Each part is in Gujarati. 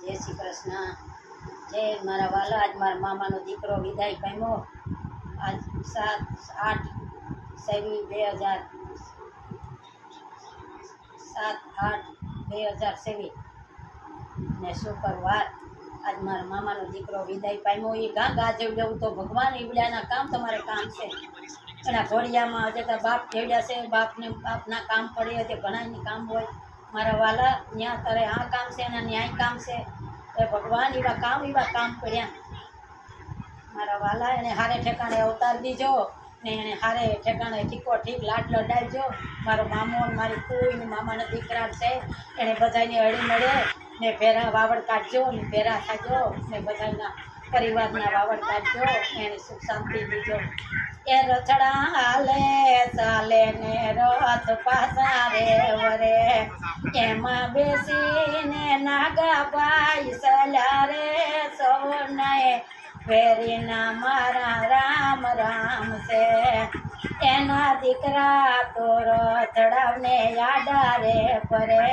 જય શ્રી કૃષ્ણ. જય મારા વાલા. આજ મારા મામાનો દીકરો વિદાય પામ્યો. આજ 7/8/2023 ને શુક્રવાર. આજ મારા મામાનો દીકરો વિદાય પામ્યો. એ ગાજવડવું તો ભગવાન ઈવડાના કામ તમારે કામ છે. એના ઘોડિયામાં જતા બાપ ઘેડ્યા છે, બાપના કામ પડે તે ઘણાની કામ હોય. મારા વાલા ત્યાં તારે આ કામ છે અને ન્યાય કામ છે. એ ભગવાન એવા કામ પડ્યા. મારા વાલા એને હારે ઠેકાણે અવતાર દીજો ને એને હારે ઠેકાણે ઠીકો ઠીક લાડ લડાવજો. મારો મામો ને મારી કોઈ ને મામાના દીકરા છે એને બધાને હળી મળે ને ભેરા વાવડ કાઢજો ને ભેરા થાજો ને બધાના પરિવારના વાવડ કાઢજો. એને સુખ શાંતિ દીજો. એ રથડા હાલે ચાલે ને રથ પાસા રે વરે, એમાં બેસીને નાગાભાઈ સલા રે સૌને વેરીના મારા રામ રામ છે. એના દીકરા તો રથડાવને યાડા રે પરે,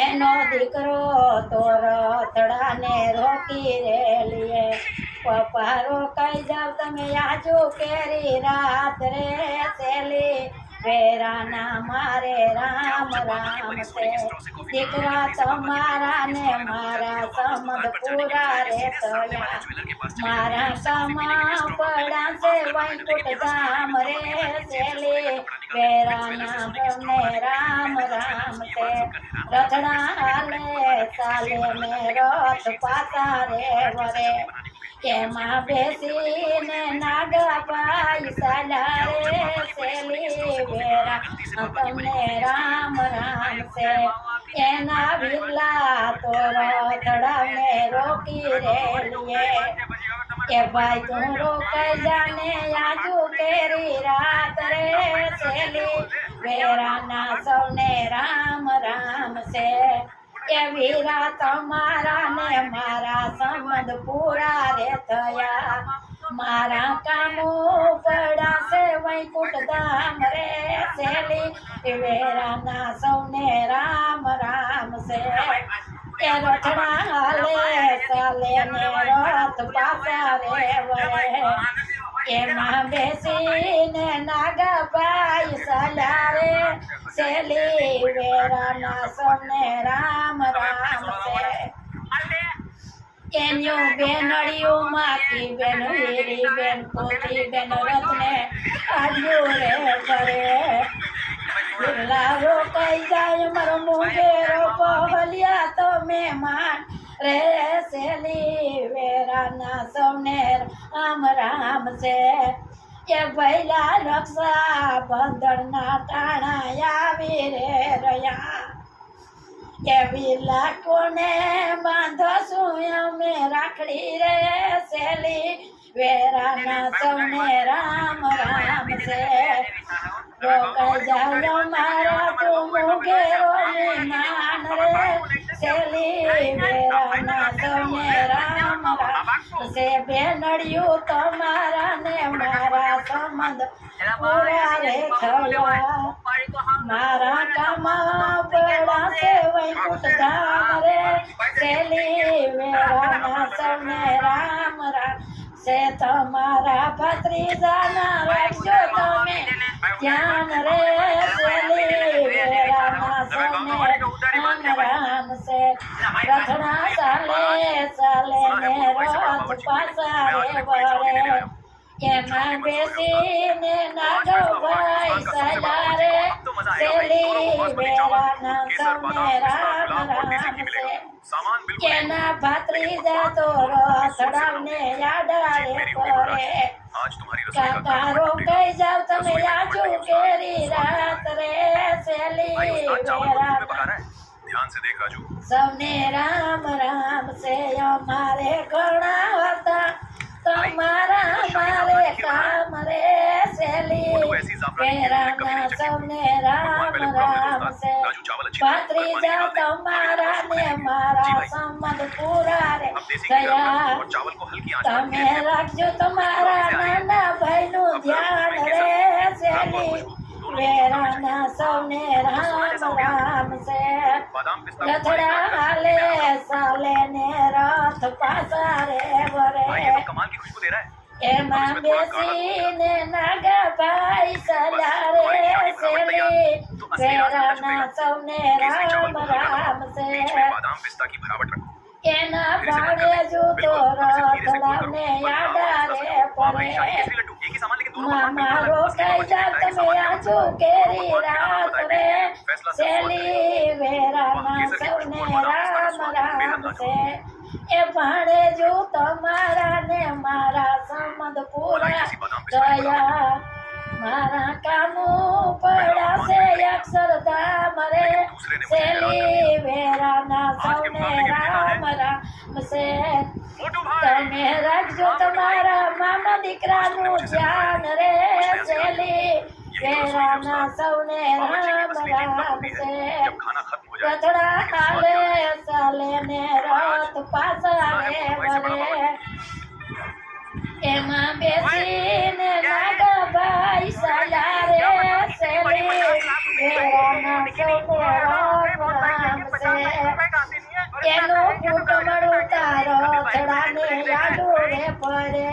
એનો દીકરો તો રથડાને રોકી રે લીએ. પપ્પા રોકાઈ જાવ તમે આજો કેરી રાત રે સેલી, વેરાના મારે રામ રામ છે. દીકરા તમારા ને મારા સમદ પૂરા રે તયા, મારા કામા પડા છે વૈકુંઠ ધામ રે સેલી, વેરાના બંને રામ રામ છે. રથડા હાલે ચાલે ને રથ પાસા રે વરે, એમાં બેસીને નાગાભાઈ સલા રે સેલી, વેરા તમને રામ રામ છે. એના વિરલા તો રથડાને રોકી રે લીએ. એ ભાઈ તું રોકાઈ જાને આજુ કેરી રાત રે સેલી, વેરાના સૌને રામ રામ છે. એ વીરા તમારા ને મારા સંબંધ પૂરા રે થયા, મારા કામો પડા છે વૈકુંઠ ધામ રે સેલી, વેરાના સૌને રામ રામ છે. એ રથડા હાલે ચાલે ને રથ પાસા રે વરે, એમાં બેસીને નાગાભાઈ સલા રે સેલી, વેરાના સૌને રામ રામ છે. એન્યું બેનડિયું માકી બેન વીરી બેન પોતી બેન રથને આડ્યું રે કરે, લાવો કઈ જાય મારો મુંગેરો પહલિયા તો મહેમાન રે સેલી, વેરાના સૌને રામ રામ છે. એ ભૈલા રક્ષા બંધનના ટાણા આવી રે રહ્યા, એ વિલા કોને બાંધો શું અમે રાખડી રે સેલી, વેરાના સૌને રામ રામ છે. રોકાઈ જાવ મારા તું મુગેરો મહેમાન રે સેલી, વેરાના સૌને રામ રામ છે. બેનડિયું તમારા ને મારા સંબંધ પૂરા રે થયા, મારા કામા પડા છે વૈકુંઠ ધામ રે સેલી, વેરાના સૌને રામ રામ છે. તમારા ભત્રીજાના રાખજો તમે ધ્યાન રે સેલી, વેરાના સૌને રામ રામ છે. રથડા ચાલે ચાલે ને રથ પાસા રે વરે, એમાં બેસીને નાગાભાઈ સલા રે સેલી, વેરાના સૌને રામ રામ છે. એના ભાત્રીજા તો રથડાવને યાડા રે પરે, કાકા રોકાઈ જાવ તમે આજો કેરી રાત રે સેલી, વેરાના સૌને રામ રામ છે. અમારે ઘણા હતા તમારા મારે કામ રે સેલી, વેરાના સૌને રામ રામ છે. ભાત્રીજા તમારા ને મારા સંબંધ પૂરા રે થયા, તમે રાખજો તમારા નાના ભાઈ નું ધ્યાન રે સેલી, વેરાના સૌને રામ રામ છે રથડા હાલે સાલે ને રથ પાછા રે વરે એમાં બેસીને નાગાભાઈ સલા રે સેલી વેરાના સૌને રામ રામ છે એના ભાડે જૂતો રથડાને યાડા રે પડે મામા રોકાઈ જા તમે આજો કેરી રાત રે સેલી વેરાના સૌને રામ રામ છે એ ભાડે જો તમારા ને મારા સંબંધ પૂરા ગયા મારા કામો પડ્યા છે અક્ષરધામ રે સેલી વેરાના સૌને રામ રામ છે તમે રાખજો તમારા મામા દીકરાનું ધ્યાન રે સેલી વેરાના સૌને રામ રામ છે રથડા હાલે ચાલે ને રથ પાછા રે વરે એમાં બેસીને નાગાભાઈ સલા રે સેલી વેરાના સૌને રામ રામ છે એનો કુટુંબ તારો રથડાને યાદો રે પડે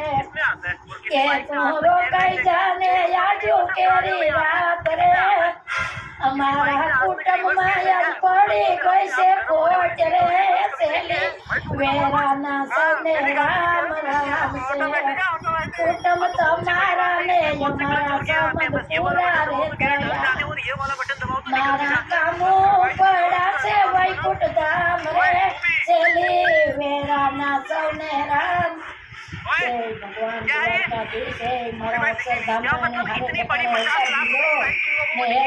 એ તો રોકાઈ જાને યાદો કેરી રાત રે અમારા કુટુંબમાં યાદ પડી ગઈ છે ખોટ રે સેલી વેરાના સૌને રામ રામ છે કુટુંબ તમારા ને અમારા સંબંધ પૂરા રે ગયા મારા કામો પડ્યા છે વૈકુંઠ ધામ રે સેલી વેરાના સૌને રામ જય ભગવાન દ્વારકાધીશ જય મારા અક્ષરધામને હારે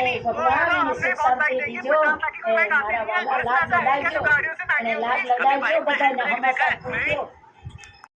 ને ભગવાન સુખ શાંતિ દીજો મારા વાલા લાભ લડાવજો અને લાભ લડાવજો બધાને હંમેશા પૂછજો